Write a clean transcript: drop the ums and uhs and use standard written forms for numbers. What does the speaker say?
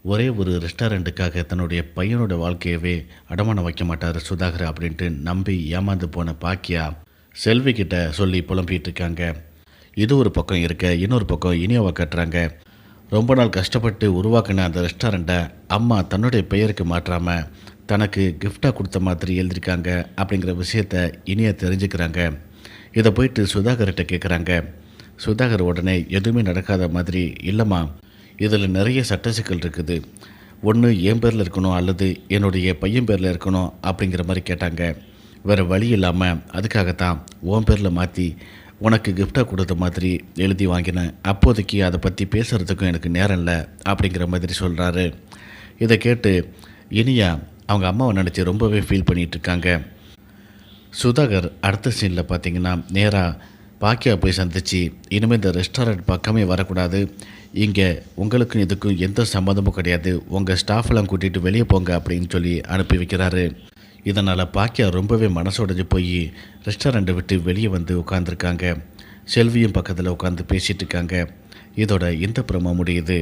ஒரே ஒரு ரெஸ்டாரண்ட்டுக்காக தன்னுடைய பையனோட வாழ்க்கையவே அடமானம் வைக்க மாட்டார் சுதாகர் அப்படின்ட்டு நம்பி ஏமாந்து போன பாக்கியா செல்வி கிட்ட சொல்லி புலம்பிகிட்டு இருக்காங்க. இது ஒரு பக்கம் இருக்க, இன்னொரு பக்கம் இனியாவை கட்டுறாங்க. ரொம்ப நாள் கஷ்டப்பட்டு உருவாக்கின அந்த ரெஸ்டாரண்ட்டை அம்மா தன்னுடைய பெயருக்கு மாற்றாமல் தனக்கு கிஃப்டாக கொடுத்த மாதிரி எழுதியிருக்காங்க அப்படிங்கிற விஷயத்த இனியா தெரிஞ்சுக்கிறாங்க. இதை போயிட்டு சுதாகர்கிட்ட கேட்குறாங்க. சுதாகர் உடனே எதுவுமே நடக்காத மாதிரி, இல்லைம்மா இதில் நிறைய சட்ட சிக்கல் இருக்குது, ஒன்று என் பேரில் இருக்கணும் அல்லது என்னுடைய பையன் பேரில் இருக்கணும் அப்படிங்கிற மாதிரி கேட்டாங்க. வேறு வழி இல்லாமல் அதுக்காகத்தான் உன் பேரில் மாற்றி உனக்கு கிஃப்டாக கொடுத்த மாதிரி எழுதி வாங்கினேன். அப்போதைக்கு அதை பற்றி பேசுகிறதுக்கும் எனக்கு நேரம் இல்லை அப்படிங்கிற மாதிரி சொல்கிறாரு. இதை கேட்டு இனியா அவங்க அம்மாவை நினச்சி ரொம்பவே ஃபீல் பண்ணிகிட்ருக்காங்க. சுதாகர் அடுத்த சீனில் பார்த்தீங்கன்னா நேராக பாக்கியா போய் சந்தித்து, இனிமேல் இந்த ரெஸ்டாரண்ட் பக்கமே வரக்கூடாது, இங்கே உங்களுக்கும் இதுக்கும் எந்த சம்மந்தமும் கிடையாது, உங்கள் ஸ்டாஃபெல்லாம் கூட்டிகிட்டு வெளியே போங்க அப்படின்னு சொல்லி அனுப்பி வைக்கிறாரு. இதனால் பாக்கியா ரொம்பவே மனசோடைஞ்சு போய் ரெஸ்டாரண்ட்டை விட்டு வெளியே வந்து உட்காந்துருக்காங்க. செல்வியும் பக்கத்தில் உட்காந்து பேசிகிட்டு இருக்காங்க. இதோட இந்த ப்ரோமோ முடியுது.